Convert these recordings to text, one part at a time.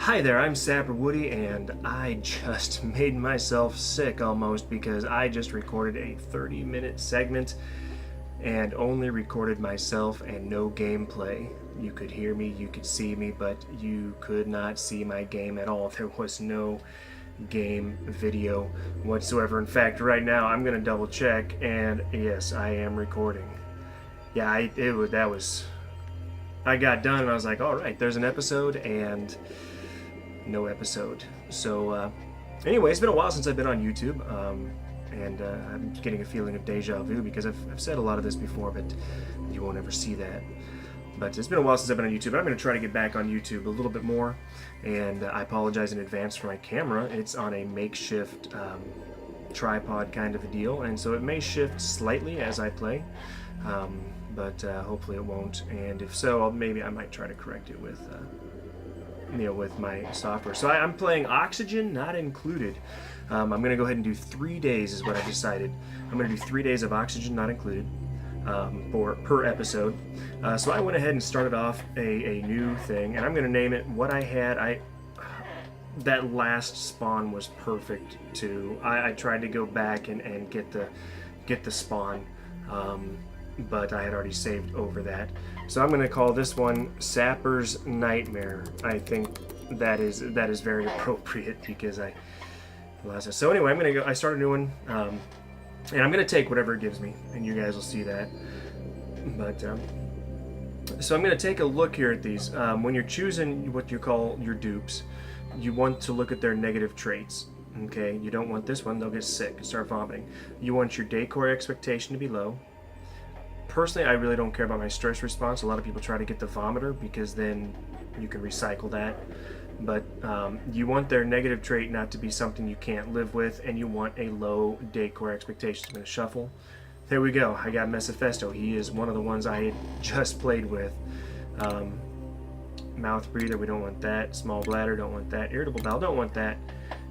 Hi there, I'm Sapper Woody, and I just made myself sick almost because I just recorded a 30-minute segment and only recorded myself and no gameplay. You could hear me, you could see me, but you could not see my game at all. There was no game video whatsoever. In fact, right now I'm gonna double check, and yes, I am recording. Yeah, I got done and I was like, all right, there's an episode, and no episode. So anyway, it's been a while since I've been on YouTube, and I'm getting a feeling of deja vu because I've said a lot of this before, but you won't ever see that. But it's been a while since I've been on YouTube. I'm going to try to get back on YouTube a little bit more, and I apologize in advance for my camera. It's on a makeshift tripod kind of a deal, and so it may shift slightly as I play, but hopefully it won't. And if so, maybe I might try to correct it with with my software. So I'm playing Oxygen Not Included. I'm going to go ahead and do 3 days is what I decided. I'm going to do 3 days of Oxygen Not Included per episode. So I went ahead and started off a new thing, and I'm going to name it what I had. That last spawn was perfect too. I tried to go back and get the spawn, but I had already saved over that. So I'm going to call this one Sapper's Nightmare. I think that is very appropriate because I lost it. So anyway, I start a new one, and I'm going to take whatever it gives me, and you guys will see that. But so I'm going to take a look here at these. When you're choosing what you call your dupes, you want to look at their negative traits. Okay, you don't want this one; they'll get sick and start vomiting. You want your decor expectation to be low. Personally, I really don't care about my stress response. A lot of people try to get the vomiter because then you can recycle that. But you want their negative trait not to be something you can't live with, and you want a low decor expectation. I'm going to shuffle. There we go. I got Mesophesto. He is one of the ones I had just played with. Mouth breather, we don't want that. Small bladder, don't want that. Irritable bowel, don't want that.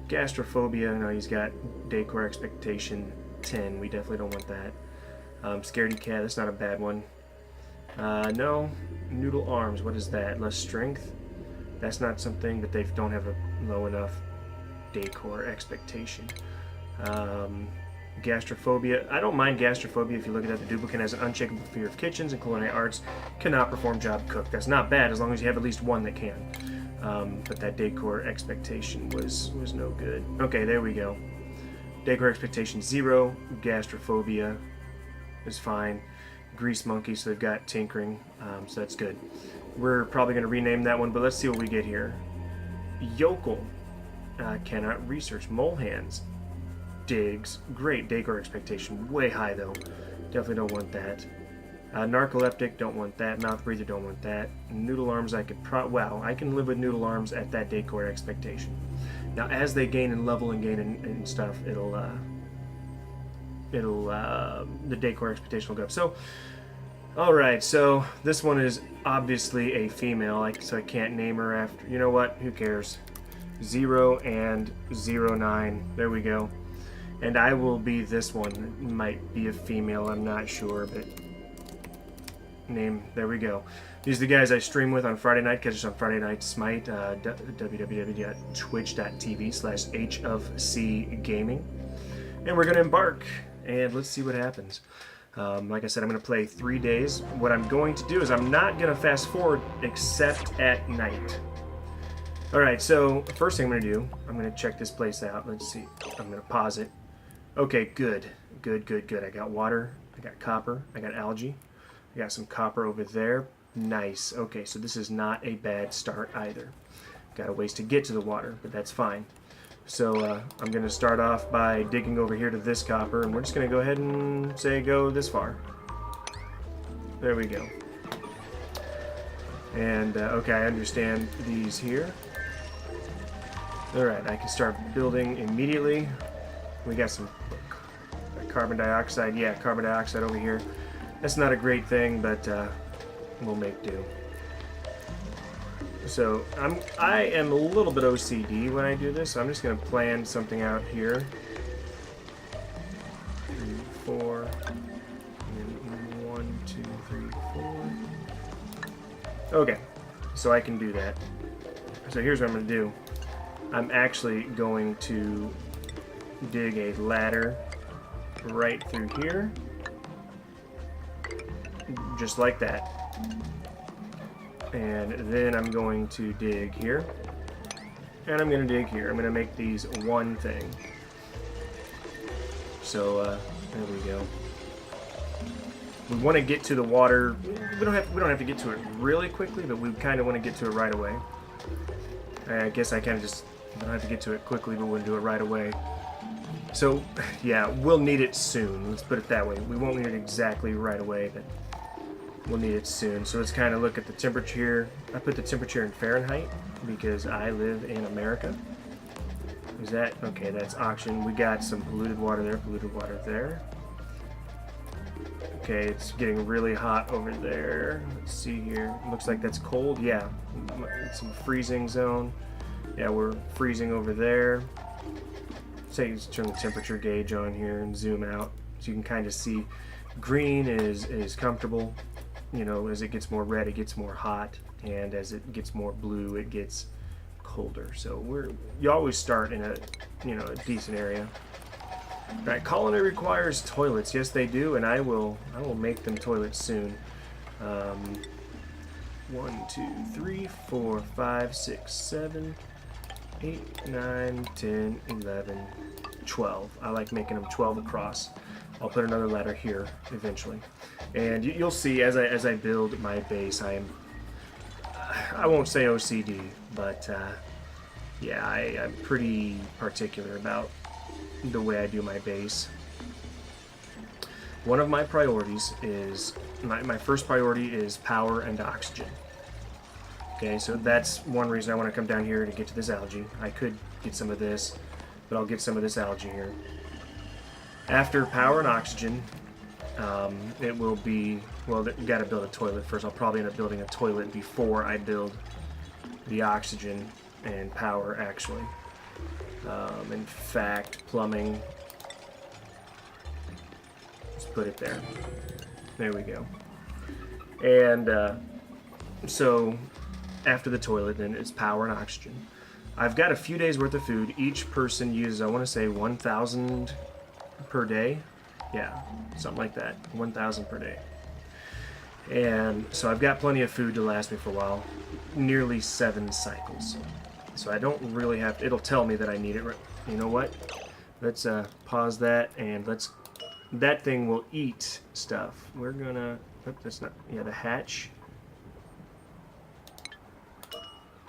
Gastrophobia, no, he's got decor expectation 10. We definitely don't want that. Scaredy cat, that's not a bad one. No. Noodle arms, what is that? Less strength? That's not something, but they don't have a low enough decor expectation. Gastrophobia, I don't mind gastrophobia if you look at that. The duplicate has an unshakable fear of kitchens and culinary arts, cannot perform job cook. That's not bad as long as you have at least one that can. But that decor expectation was no good. Okay, there we go. Decor expectation 0, gastrophobia is fine. Grease monkey, so they've got tinkering, so that's good. We're probably going to rename that one, but let's see what we get here. Yokel, cannot research. Mole hands, digs, great. Decor expectation, way high though. Definitely don't want that. Narcoleptic, don't want that. Mouth breather, don't want that. Noodle arms, I can live with noodle arms at that decor expectation. Now, as they gain in level and gain in stuff, the decor expectation will go up. So, alright, so this one is obviously a female, so I can't name her after, you know what, who cares. 0 and 09, there we go. And I will be this one. It might be a female, I'm not sure, but name, there we go. These are the guys I stream with on Friday night. Catch us on Friday Night Smite, www.twitch.tv/HofCgaming. And we're going to embark, and let's see what happens. Like I said, I'm going to play 3 days. What I'm going to do is I'm not going to fast forward except at night. Alright, so first thing I'm going to do, I'm going to check this place out. Let's see. I'm going to pause it. Okay, good. Good. I got water. I got copper. I got algae. I got some copper over there. Nice. Okay, so this is not a bad start either. Got a ways to get to the water, but that's fine. So I'm going to start off by digging over here to this copper, and we're just going to go ahead and say go this far. There we go. And, okay, I understand these here. Alright, I can start building immediately. We got some carbon dioxide. Yeah, carbon dioxide over here. That's not a great thing, but we'll make do. So I am a little bit OCD when I do this, so I'm just going to plan something out here. 3, 4, and 1, 2, 3, 4. Okay, so I can do that. So here's what I'm going to do. I'm actually going to dig a ladder right through here. Just like that. And then I'm going to dig here. And I'm going to dig here. I'm going to make these one thing. So, there we go. We want to get to the water. We don't have to get to it really quickly, but we kind of want to get to it right away. I guess I kind of just don't have to get to it quickly, but we'll do it right away. So, yeah, we'll need it soon. Let's put it that way. We won't need it exactly right away, but we'll need it soon. So let's kind of look at the temperature here. I put the temperature in Fahrenheit because I live in America. Is that okay? That's oxygen. We got some polluted water there, polluted water there. Okay, it's getting really hot over there. Let's see here. Looks like that's cold. Yeah, it's some freezing zone. Yeah, we're freezing over there. Say, let's turn the temperature gauge on here and zoom out so you can kind of see. Green is comfortable. You know, as it gets more red, it gets more hot, and as it gets more blue, it gets colder. So you always start in a a decent area. All right, colony requires toilets. Yes, they do, and I will make them toilets soon. 1, 2, 3, 4, 5, 6, 7, 8, 9, 10, 11, 12. I like making them 12 across. I'll put another ladder here eventually, and you'll see as I build my base, I won't say OCD, but yeah, I'm pretty particular about the way I do my base. One of my priorities is my first priority is power and oxygen. Okay, so that's one reason I want to come down here to get to this algae. I could get some of this, but I'll get some of this algae here. After power and oxygen, it will be, well, you got to build a toilet first. I'll probably end up building a toilet before I build the oxygen and power, actually. In fact, plumbing, let's put it there. There we go. And so after the toilet, then it's power and oxygen. I've got a few days worth of food. Each person uses, I want to say 1,000 per day. Yeah, something like that. 1,000 per day. And so I've got plenty of food to last me for a while. Nearly 7 cycles. So I don't really have to, it'll tell me that I need it. You know what? Let's pause that, and that thing will eat stuff. We're gonna, that's not, yeah, the hatch.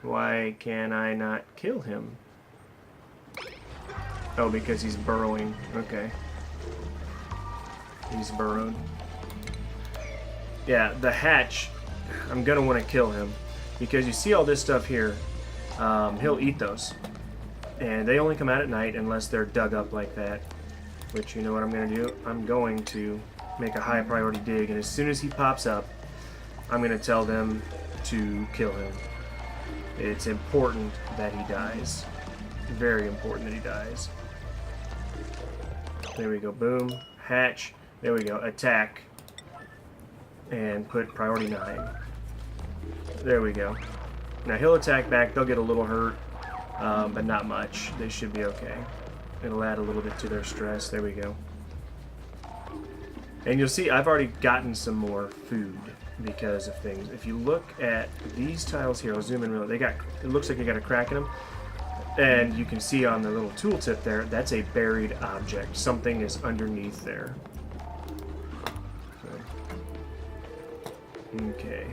Why can I not kill him? Oh, because he's burrowing. Okay. He's burrowed. Yeah, the hatch, I'm gonna want to kill him because you see all this stuff here. He'll eat those, and they only come out at night unless they're dug up like that, which, you know what I'm going to do? I'm going to make a high priority dig, and as soon as he pops up, I'm going to tell them to kill him. It's important that he dies. Very important that he dies. There we go. Boom. Hatch. There we go. Attack. And put priority 9. There we go. Now he'll attack back. They'll get a little hurt, but not much. They should be okay. It'll add a little bit to their stress. There we go. And you'll see I've already gotten some more food because of things. If you look at these tiles here, I'll zoom in real. It looks like they got a crack in them, and you can see on the little tooltip there, that's a buried object. Something is underneath there. So, okay.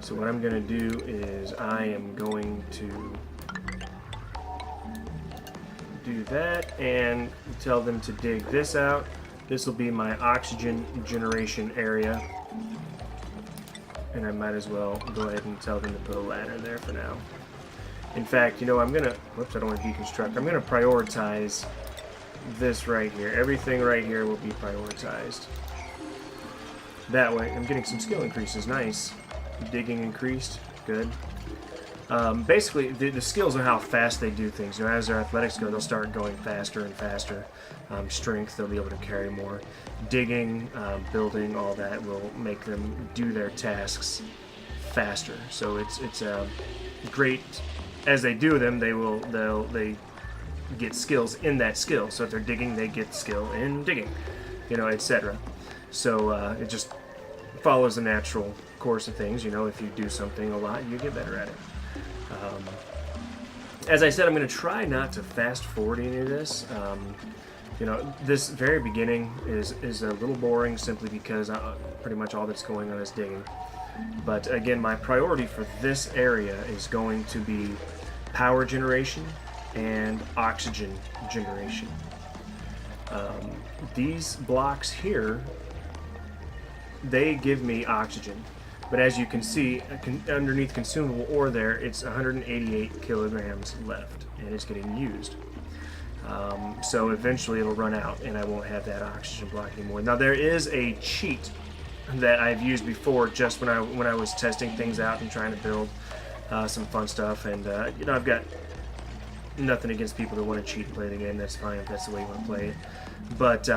So what I'm going to do is I am going to do that and tell them to dig this out. This will be my oxygen generation area. And I might as well go ahead and tell them to put a ladder there for now. In fact, you know, I'm going to, whoops, I don't want to deconstruct. I'm going to prioritize this right here. Everything right here will be prioritized. That way, I'm getting some skill increases. Nice. Digging increased. Good. Basically, the skills are how fast they do things. You know, as their athletics go, they'll start going faster and faster. Strength, they'll be able to carry more. Digging, building, all that will make them do their tasks faster. So it's a great as they do them, they get skills in that skill. So if they're digging, they get skill in digging, etc. So it just follows the natural course of things. If you do something a lot, you get better at it. As I said, I'm going to try not to fast forward any of this. This very beginning is a little boring simply because pretty much all that's going on is digging. But again, my priority for this area is going to be power generation and oxygen generation. These blocks here, they give me oxygen. But as you can see, underneath consumable ore there, it's 188 kilograms left, and it's getting used. So eventually it'll run out, and I won't have that oxygen block anymore. Now there is a cheat that I've used before, just when I was testing things out and trying to build some fun stuff. And I've got nothing against people that want to cheat and play the game. That's fine if that's the way you want to play it. But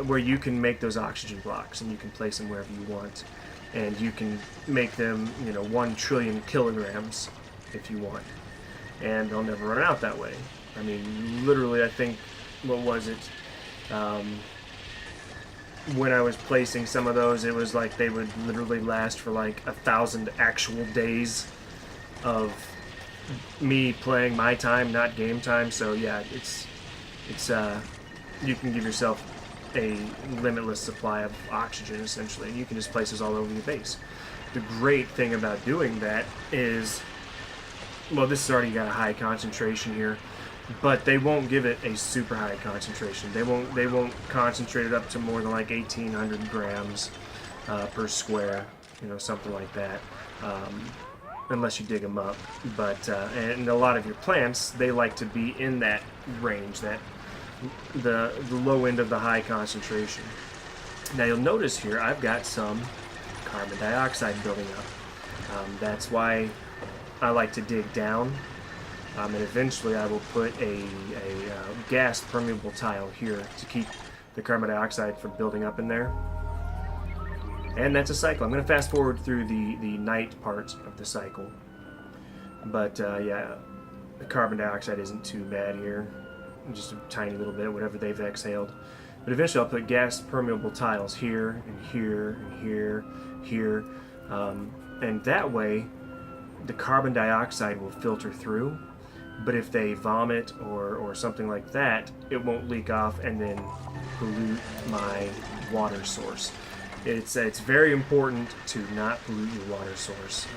where you can make those oxygen blocks, and you can place them wherever you want, and you can make them 1 trillion kilograms if you want, and they'll never run out that way. I mean, literally, I think, what was it, when I was placing some of those, it was like they would literally last for like 1,000 actual days of me playing my time, not game time. So yeah, it's you can give yourself a limitless supply of oxygen, essentially. You can just place this all over your base. The great thing about doing that is, well, this has already got a high concentration here, but they won't give it a super high concentration. They won't concentrate it up to more than like 1,800 grams per square, something like that, unless you dig them up. But and a lot of your plants, they like to be in that range, that the low end of the high concentration. Now you'll notice here I've got some carbon dioxide building up. That's why I like to dig down, and eventually I will put a gas permeable tile here to keep the carbon dioxide from building up in there. And that's a cycle. I'm going to fast forward through the night part of the cycle, but yeah, the carbon dioxide isn't too bad here. Just a tiny little bit, whatever they've exhaled. But eventually I'll put gas permeable tiles here and here and here, and that way the carbon dioxide will filter through. But if they vomit or something like that, it won't leak off and then pollute my water source. It's very important to not pollute your water source.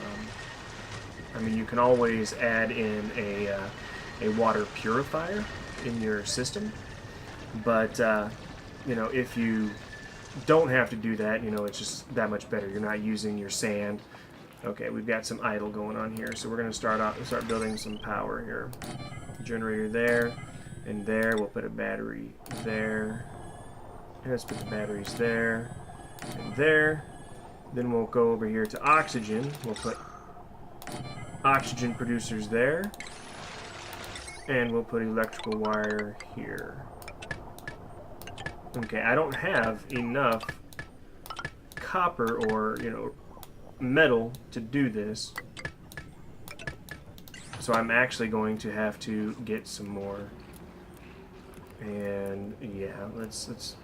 I mean, you can always add in a water purifier in your system, but if you don't have to do that, it's just that much better. You're not using your sand. Okay, we've got some idle going on here, so we're going to start building some power here. Generator there and there. We'll put a battery there, and let's put the batteries there and there. Then we'll go over here to oxygen. We'll put oxygen producers there, and we'll put electrical wire here. Okay, I don't have enough copper or metal to do this, so I'm actually going to have to get some more. And yeah, let's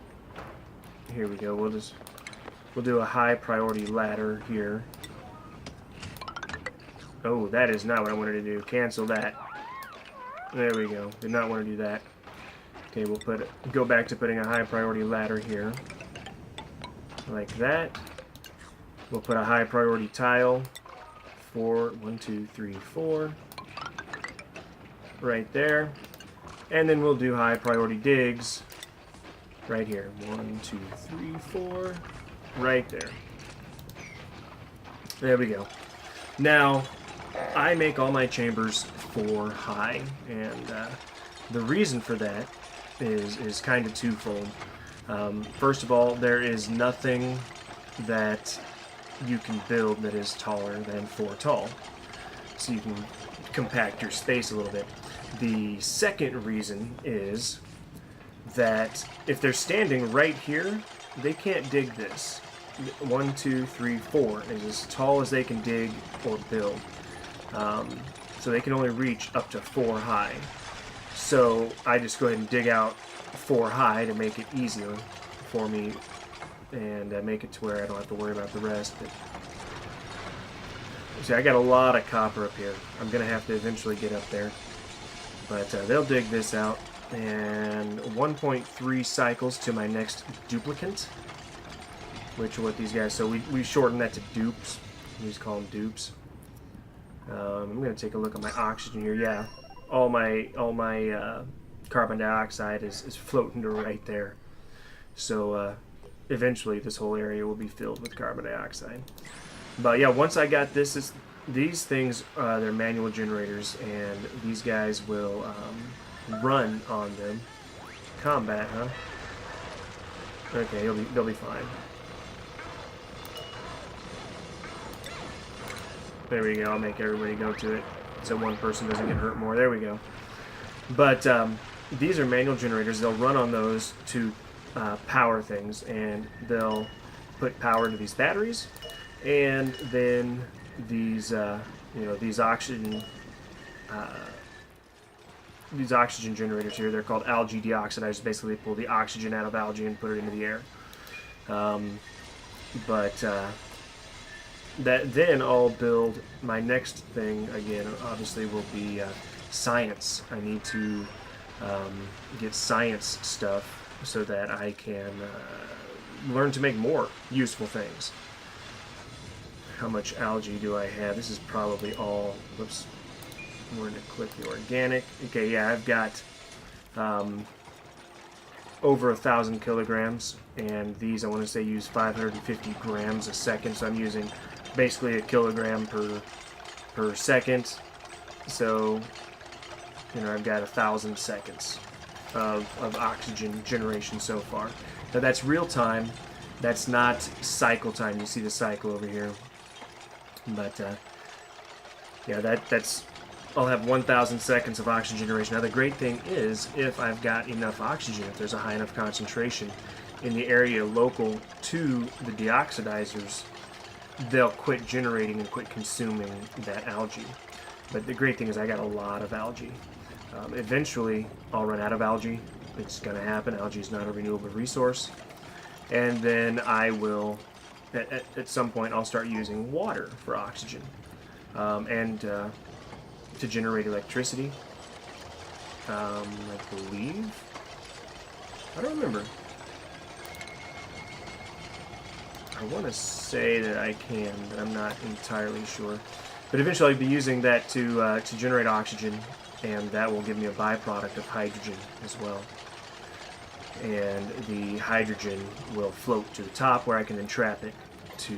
here we go. We'll do a high priority ladder here. Oh, that is not what I wanted to do. Cancel that. There we go. Did not want to do that. Okay, we'll go back to putting a high priority ladder here, like that. We'll put a high priority tile for 1, 2, 3, 4 right there, and then we'll do high priority digs right here. 1, 2, 3, 4 right there. There we go. Now I make all my chambers 4 high, and the reason for that is kind of twofold. First of all, there is nothing that you can build that is taller than 4 tall, so you can compact your space a little bit. The second reason is that if they're standing right here, they can't dig this. 1, 2, 3, 4 is as tall as they can dig or build. So they can only reach up to 4 high. So I just go ahead and dig out 4 high to make it easier for me and make it to where I don't have to worry about the rest. But see, I got a lot of copper up here. I'm going to have to eventually get up there. But they'll dig this out. And 1.3 cycles to my next duplicant. Which are what these guys... So we shorten that to dupes. We just call them dupes. I'm going to take a look at my oxygen here. Yeah, all my carbon dioxide is floating to right there. So eventually this whole area will be filled with carbon dioxide. But yeah, once I got this, these things, they're manual generators, and these guys will run on them. Combat, huh? Okay, they'll be fine. There we go. I'll make everybody go to it so one person doesn't get hurt more. There we go. But these are manual generators. They'll run on those to power things, and they'll put power into these batteries, and then these these oxygen generators here. They're called algae deoxidizers. Basically, they pull the oxygen out of algae and put it into the air. Then I'll build my next thing again. Obviously, will be science. I need to get science stuff so that I can learn to make more useful things. How much algae do I have? This is probably all. Whoops. We're going to click the organic. Okay, yeah, I've got over 1,000 kilograms, and these I want to say use 550 grams a second. So I'm using basically a kilogram per second. So I've got 1,000 seconds of oxygen generation so far. Now that's real time. That's not cycle time. You see the cycle over here. But yeah, that's. I'll have 1,000 seconds of oxygen generation. Now the great thing is, if I've got enough oxygen, if there's a high enough concentration in the area local to the deoxidizers, they'll quit generating and quit consuming that algae. But the great thing is I got a lot of algae. Eventually, I'll run out of algae. It's going to happen. Algae is not a renewable resource. And then I will, at some point, I'll start using water for oxygen. To generate electricity. I believe. I don't remember. I want to say that I can, but I'm not entirely sure. But eventually I'll be using that to generate oxygen, and that will give me a byproduct of hydrogen as well. And the hydrogen will float to the top where I can then trap it to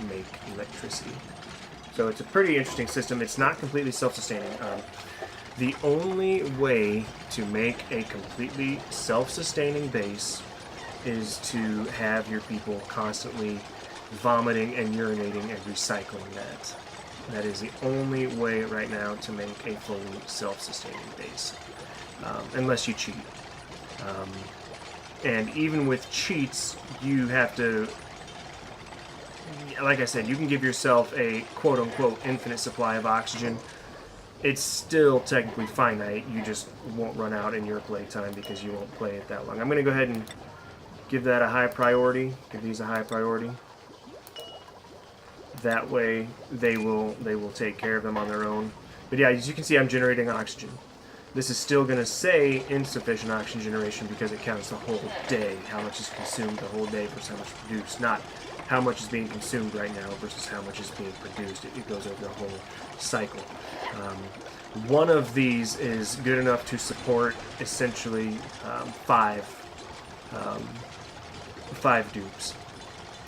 make electricity. So it's a pretty interesting system. It's not completely self-sustaining. The only way to make a completely self-sustaining base is to have your people constantly vomiting and urinating and recycling that. That is the only way right now to make a fully self-sustaining base, unless you cheat. And even with cheats, you have to... Like I said, you can give yourself a quote-unquote infinite supply of oxygen. It's still technically finite. You just won't run out in your playtime because you won't play it that long. I'm going to go ahead and give that a high priority. Give these a high priority. That way, they will take care of them on their own. But yeah, as you can see, I'm generating oxygen. This is still going to say insufficient oxygen generation because it counts the whole day, how much is consumed the whole day versus how much is produced, not how much is being consumed right now versus how much is being produced. It goes over the whole cycle. One of these is good enough to support essentially 5 dupes.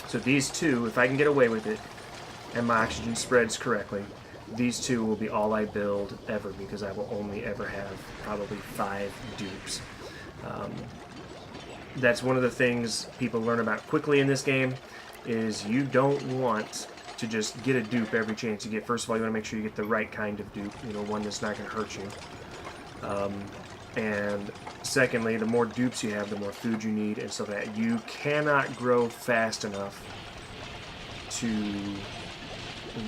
So these two, if I can get away with it, and my oxygen spreads correctly, these two will be all I build ever because I will only ever have probably 5 dupes. That's one of the things people learn about quickly in this game, is you don't want to just get a dupe every chance you get. First of all, you want to make sure you get the right kind of dupe, one that's not going to hurt you. And secondly, the more dupes you have, the more food you need, and so that you cannot grow fast enough to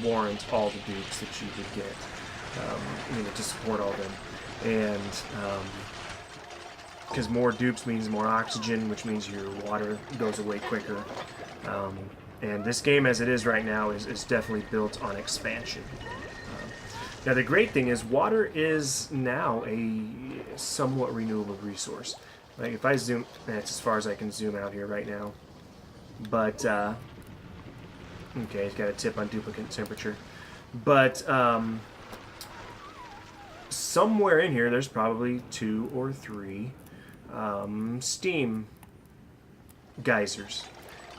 warrant all the dupes that you would get. to support all of them. And because more dupes means more oxygen, which means your water goes away quicker. And this game, as it is right now, is definitely built on expansion. Now, the great thing is water is now a somewhat renewable resource. Like, if I zoom, that's as far as I can zoom out here right now. But, okay, it's got a tip on duplicate temperature. But, somewhere in here, there's probably 2 or 3 steam geysers.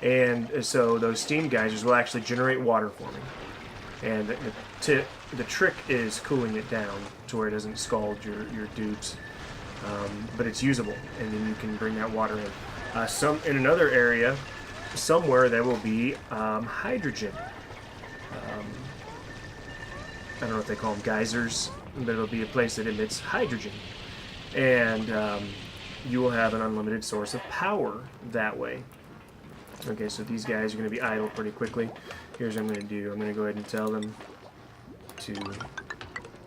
And so those steam geysers will actually generate water for me. And the trick is cooling it down to where it doesn't scald your dupes. But it's usable, and then you can bring that water in. In another area, somewhere there will be hydrogen. I don't know if they call them geysers, but it'll be a place that emits hydrogen. And you will have an unlimited source of power that way. Okay, so these guys are going to be idle pretty quickly. Here's what I'm going to do. I'm going to go ahead and tell them to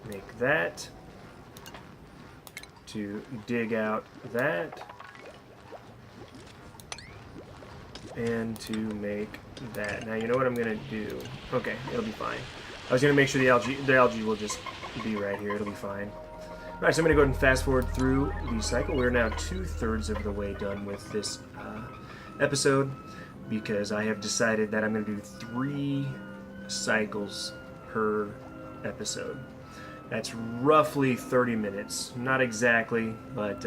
make that, to dig out that, and to make that. Now, you know what I'm going to do. Okay, it'll be fine. I was going to make sure the algae will just be right here. It'll be fine. All right, so I'm going to go ahead and fast forward through the cycle. We're now 2/3 of the way done with this episode, because I have decided that I'm going to do 3 cycles per episode. That's roughly 30 minutes. Not exactly, but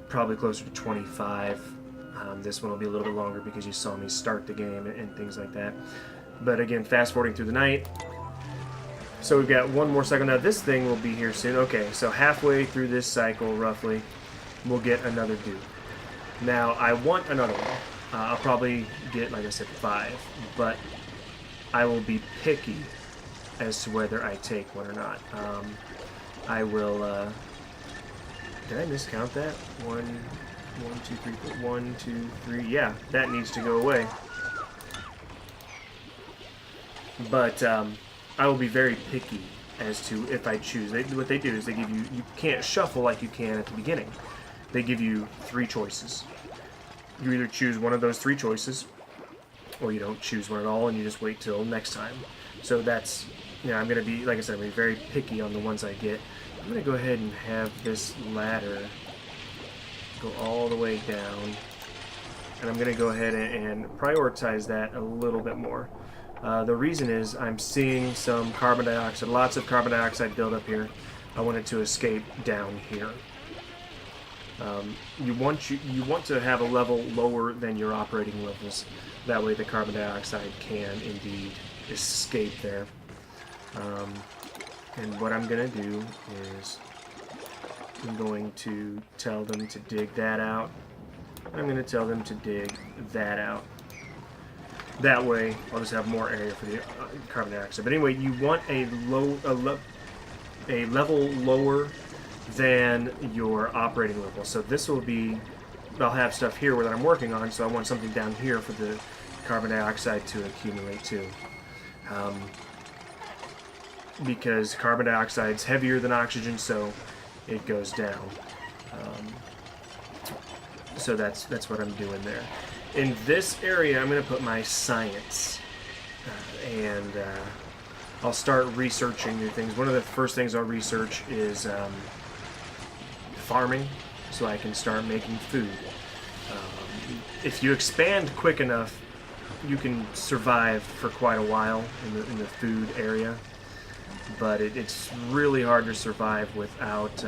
probably closer to 25. This one will be a little bit longer because you saw me start the game and things like that. But again, fast forwarding through the night. So we've got one more cycle. Now this thing will be here soon. Okay, so halfway through this cycle, roughly, we'll get another dupe. Now, I want another one. I'll probably get, like I said, 5. But I will be picky as to whether I take one or not. I will... did I miscount that? 1, 2, 3, 4. 1, 2, 3. Yeah, that needs to go away. But I will be very picky as to if I choose. What they do is they give you... You can't shuffle like you can at the beginning. They give you 3 choices. You either choose one of those 3 choices, or you don't choose one at all, and you just wait till next time. So that's... I'm going to be, like I said, I'm going to be very picky on the ones I get. I'm going to go ahead and have this ladder go all the way down. And I'm going to go ahead and prioritize that a little bit more. The reason is I'm seeing some carbon dioxide, lots of carbon dioxide build up here. I want it to escape down here. You want to have a level lower than your operating levels. That way the carbon dioxide can indeed escape there. And what I'm going to do is I'm going to tell them to dig that out. I'm going to tell them to dig that out. That way, I'll just have more area for the carbon dioxide. But anyway, you want a level lower than your operating level. So this will be, I'll have stuff here that I'm working on, so I want something down here for the carbon dioxide to accumulate too. Because carbon dioxide is heavier than oxygen, so it goes down. So that's what I'm doing there. In this area, I'm going to put my science, and I'll start researching new things. One of the first things I'll research is farming, so I can start making food. If you expand quick enough, you can survive for quite a while in the food area, but it's really hard to survive without...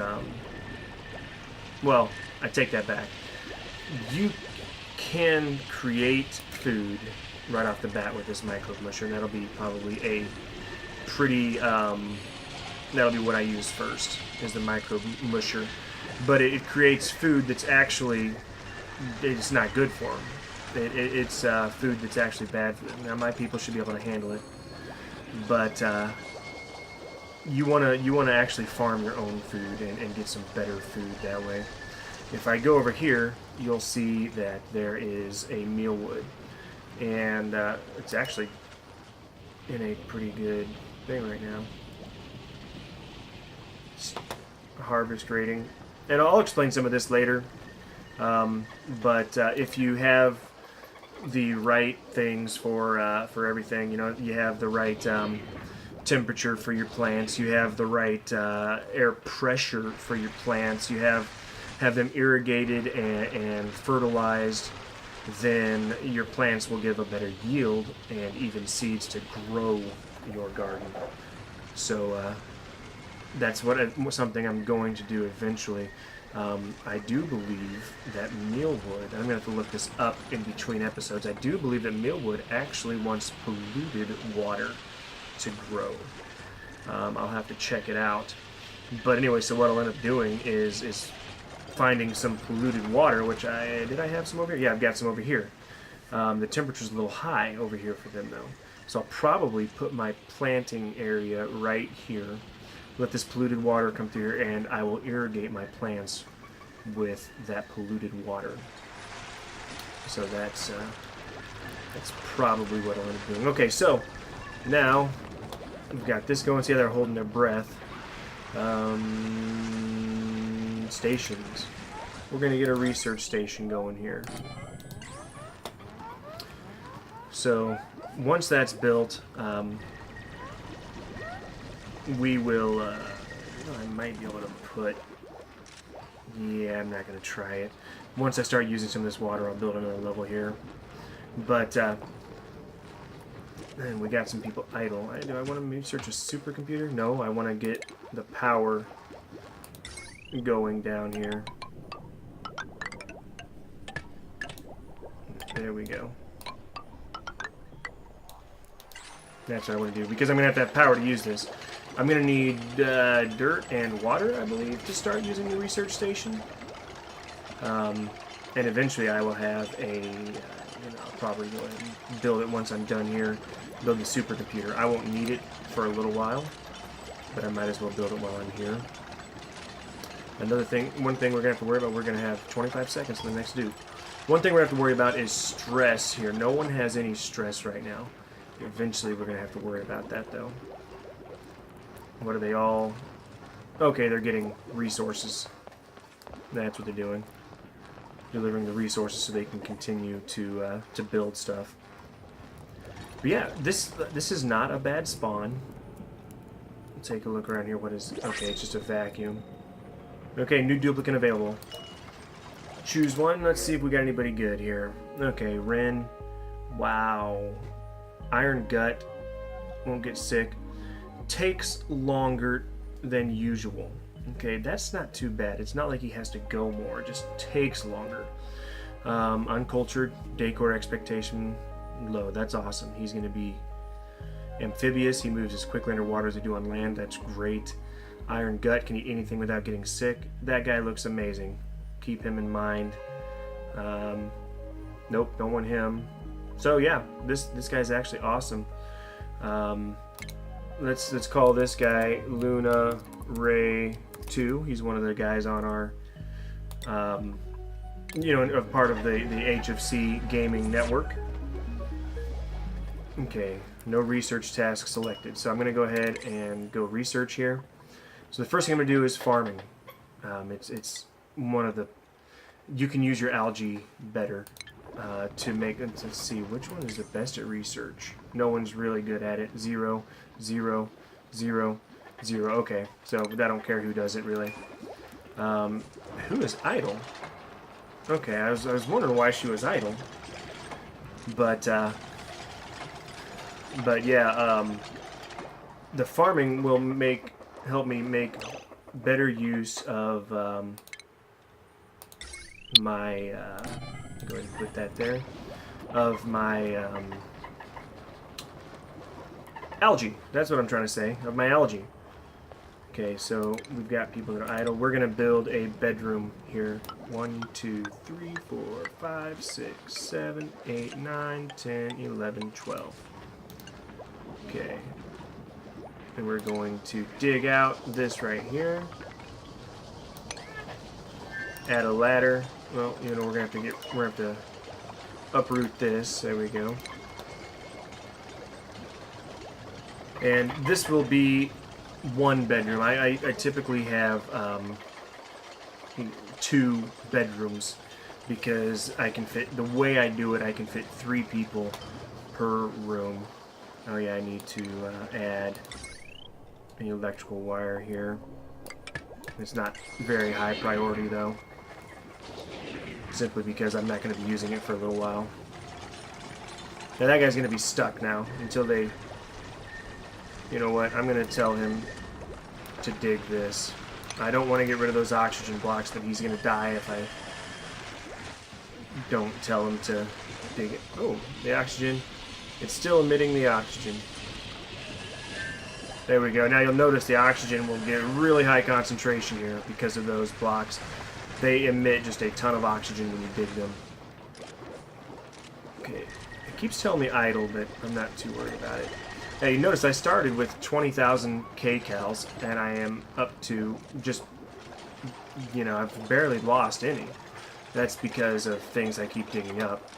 well, I take that back. You can create food right off the bat with this microbe musher, and that'll be probably a pretty... that'll be what I use first, is the microbe musher. But it creates food that's actually... it's not good for them. It's food that's actually bad for them. Now, my people should be able to handle it, but you wanna actually farm your own food and get some better food that way. If I go over here, you'll see that there is a mealwood, and it's actually in a pretty good thing right now. harvest rating. And I'll explain some of this later. But if you have the right things for everything, you know, you have the right temperature for your plants, you have the right air pressure for your plants, you have them irrigated and fertilized, then your plants will give a better yield and even seeds to grow your garden. So that's something I'm going to do eventually. I do believe that mealwood, I'm going to have to look this up in between episodes, I do believe that mealwood actually wants polluted water to grow. I'll have to check it out. But anyway, so what I'll end up doing is finding some polluted water, which did I have some over here? Yeah, I've got some over here. The temperature's a little high over here for them though. So I'll probably put my planting area right here, let this polluted water come through here, and I will irrigate my plants with that polluted water. So that's probably what I'll end up doing. Okay, so now we've got this going. See how they're holding their breath. Stations. We're going to get a research station going here. So once that's built, we will, I might be able to put, yeah, I'm not going to try it. Once I start using some of this water, I'll build another level here. But, and we got some people idle. Do I want to research a supercomputer? No, I want to get the power going down here. There we go. That's what I want to do, because I'm going to have power to use this. I'm going to need dirt and water, I believe, to start using the research station. And eventually I will have I'll probably go ahead and build it once I'm done here. Build the supercomputer. I won't need it for a little while, but I might as well build it while I'm here. One thing we're going to have to worry about, we're going to have 25 seconds to the next dude. One thing we're going to have to worry about is stress here. No one has any stress right now. Eventually we're going to have to worry about that, though. What are they all? Okay, they're getting resources. That's what they're doing. Delivering the resources so they can continue to build stuff. But yeah, this is not a bad spawn. Take a look around here. What is? Okay, it's just a vacuum. Okay, new duplicate available. Choose one. Let's see if we got anybody good here. Okay, Wren. Wow. Iron Gut. Won't get sick. Takes longer than usual. Okay, that's not too bad. It's not like he has to go more. It just takes longer. Uncultured. Decor expectation low. That's awesome. He's going to be amphibious. He moves as quickly underwater as they do on land. That's great. Iron Gut can eat anything without getting sick. That guy looks amazing. Keep him in mind. Nope, don't want him. So yeah, this guy's actually awesome. Let's call this guy Luna Ray 2. He's one of the guys on our, a part of the HFC gaming network. Okay, no research task selected. So I'm going to go ahead and go research here. So the first thing I'm going to do is farming. It's one of the, you can use your algae better to make, let's see, which one is the best at research? No one's really good at it. 0, 0, 0, 0. Okay, so I don't care who does it really. Who is idle? Okay, I was wondering why she was idle. But yeah, the farming will help me make better use of my go ahead and put that there, of my algae. That's what I'm trying to say, of my algae. Okay, so we've got people that are idle. We're gonna build a bedroom here. 1, 2, 3, 4, 5, 6, 7, 8, 9, 10, 11, 12. Okay, and we're going to dig out this right here. Add a ladder. Well, we're gonna have to uproot this. There we go. And this will be one bedroom. I typically have 2 bedrooms because I can fit, the way I do it, I can fit 3 people per room. Oh yeah, I need to add an electrical wire here. It's not very high priority though, simply because I'm not going to be using it for a little while. Now that guy's going to be stuck now until they... You know what? I'm going to tell him to dig this. I don't want to get rid of those oxygen blocks, but he's going to die if I don't tell him to dig it. Oh, the oxygen. It's still emitting the oxygen. There we go. Now you'll notice the oxygen will get really high concentration here because of those blocks. They emit just a ton of oxygen when you dig them. Okay. It keeps telling me idle, but I'm not too worried about it. Now you notice I started with 20,000 kcals, and I am up to just, you know, I've barely lost any. That's because of things I keep digging up.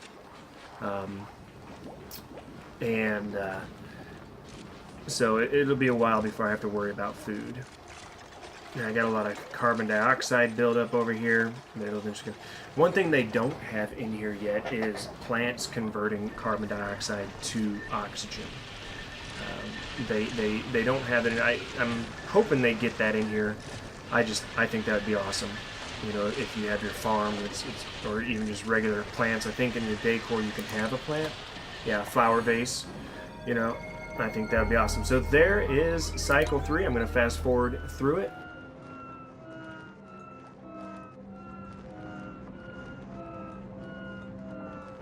So it'll be a while before I have to worry about food. And I got a lot of carbon dioxide buildup over here. One thing they don't have in here yet is plants converting carbon dioxide to oxygen. They don't have it. I'm hoping they get that in here. I think that would be awesome. You know, if you have your farm, or even just regular plants. I think in your decor you can have a plant. Yeah, flower vase. You know, I think that would be awesome. So there is cycle 3. I'm going to fast forward through it.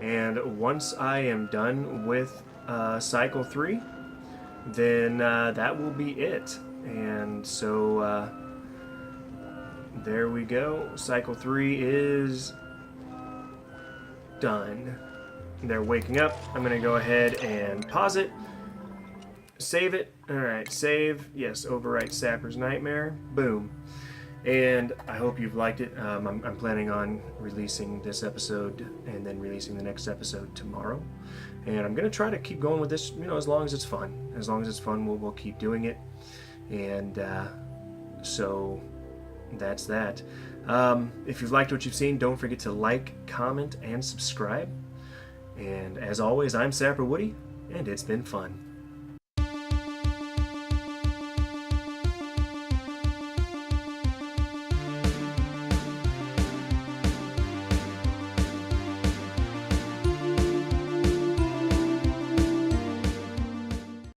And once I am done with cycle 3, then that will be it. And so there we go. Cycle 3 is done. They're waking up. I'm going to go ahead and pause it. Save it. Alright, save. Yes, overwrite Sapper's Nightmare. Boom. And I hope you've liked it. I'm planning on releasing this episode and then releasing the next episode tomorrow. And I'm going to try to keep going with this, you know, as long as it's fun. As long as it's fun, we'll keep doing it. And so that's that. If you've liked what you've seen, don't forget to like, comment, and subscribe. And as always, I'm Sapper Woody, and it's been fun.